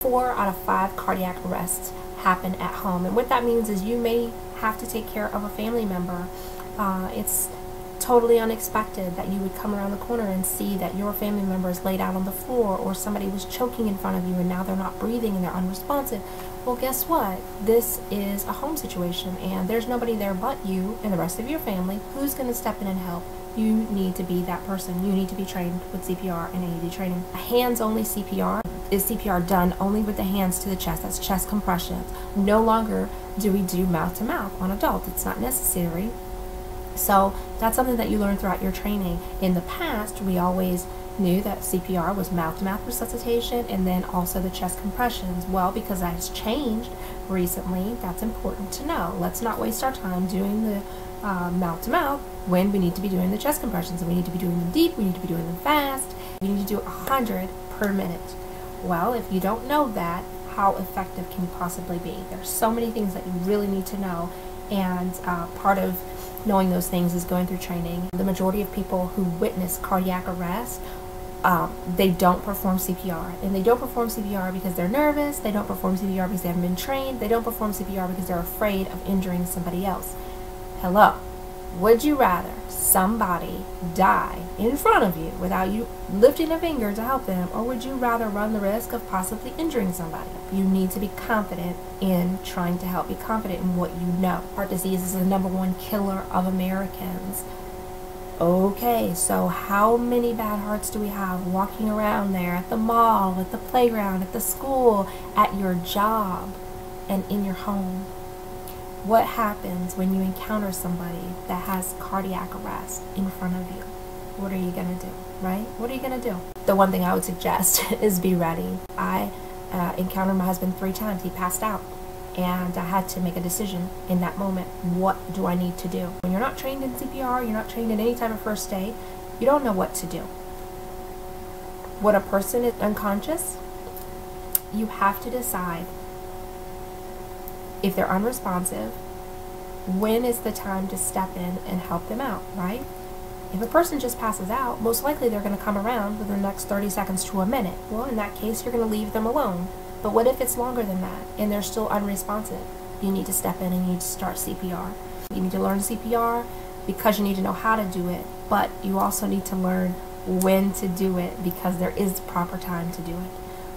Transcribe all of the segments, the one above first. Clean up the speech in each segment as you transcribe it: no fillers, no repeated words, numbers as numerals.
4 out of 5 cardiac arrests happen at home. And what that means is you may have to take care of a family member. It's totally unexpected that you would come around the corner and see that your family member is laid out on the floor, or somebody was choking in front of you and now they're not breathing and they're unresponsive. Well, guess what? This is a home situation and there's nobody there but you and the rest of your family. Who's going to step in and help? You need to be that person. You need to be trained with CPR and AED training. Hands-only CPR is CPR done only with the hands to the chest. That's chest compressions. No longer do we do mouth-to-mouth on adults. It's not necessary. So that's something that you learn throughout your training. In the past, we always knew that CPR was mouth-to-mouth resuscitation and then also the chest compressions. Well, because that has changed recently, that's important to know. Let's not waste our time doing the mouth-to-mouth when we need to be doing the chest compressions, and we need to be doing them deep, we need to be doing them fast. We need to do 100 per minute. Well, if you don't know that, how effective can you possibly be? There's so many things that you really need to know, and part of knowing those things is going through training. The majority of people who witness cardiac arrest, they don't perform CPR. And they don't perform CPR because they're nervous, they don't perform CPR because they haven't been trained, they don't perform CPR because they're afraid of injuring somebody else. Hello, would you rather somebody die in front of you without you lifting a finger to help them, or would you rather run the risk of possibly injuring somebody? You need to be confident in trying to help. Be confident in what you know. Heart disease is the #1 killer of Americans. Okay, so how many bad hearts do we have walking around there at the mall, at the playground, at the school, at your job, and in your home? What happens when you encounter somebody that has cardiac arrest in front of you? What are you going to do, right? What are you going to do? The one thing I would suggest is be ready. I encountered my husband 3 times. He passed out, and I had to make a decision in that moment. What do I need to do? When you're not trained in CPR, you're not trained in any type of first aid, you don't know what to do. When a person is unconscious, you have to decide if they're unresponsive, when is the time to step in and help them out, right? If a person just passes out, most likely they're going to come around within the next 30 seconds to a minute. Well, in that case, you're going to leave them alone. But what if it's longer than that and they're still unresponsive? You need to step in and you need to start CPR. You need to learn CPR because you need to know how to do it, but you also need to learn when to do it because there is the proper time to do it.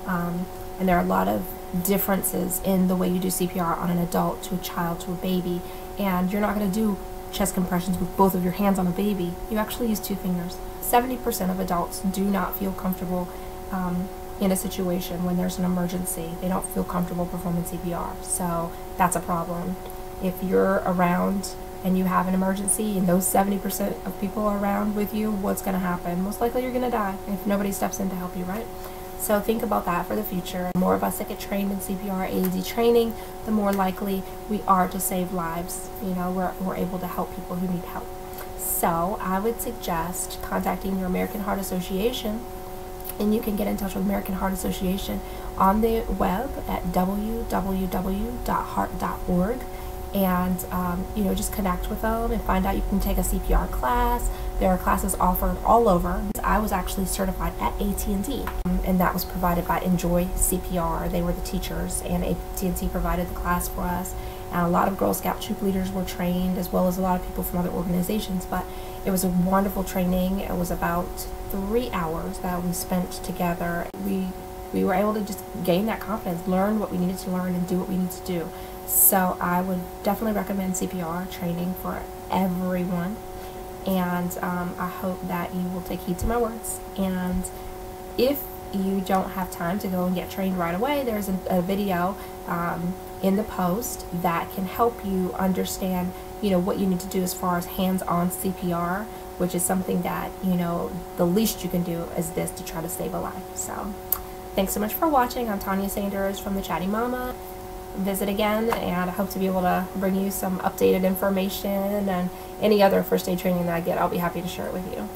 And there are a lot of differences in the way you do CPR on an adult to a child to a baby, and you're not going to do chest compressions with both of your hands on a baby. You actually use 2 fingers. 70% of adults do not feel comfortable in a situation when there's an emergency. They don't feel comfortable performing CPR, so that's a problem. If you're around and you have an emergency and those 70% of people are around with you, what's going to happen? Most likely you're going to die if nobody steps in to help you, right? So think about that for the future. The more of us that get trained in CPR, AED training, the more likely we are to save lives. You know, we're able to help people who need help. So I would suggest contacting your American Heart Association, and you can get in touch with American Heart Association on the web at www.heart.org. And you know, just connect with them and find out you can take a CPR class. There are classes offered all over. I was actually certified at AT&T, and that was provided by Enjoy CPR. They were the teachers, and AT&T provided the class for us. And a lot of Girl Scout troop leaders were trained, as well as a lot of people from other organizations. But it was a wonderful training. It was about 3 hours that we spent together. We were able to just gain that confidence, learn what we needed to learn, and do what we need to do. So I would definitely recommend CPR training for everyone, and I hope that you will take heed to my words. And if you don't have time to go and get trained right away, there's a video in the post that can help you understand, you know, what you need to do as far as hands-on CPR, which is something that, you know, the least you can do is this to try to save a life. So thanks so much for watching. I'm Tanya Sanders from the Chatty Mama. Visit again, and I hope to be able to bring you some updated information and any other first aid training that I get. I'll be happy to share it with you.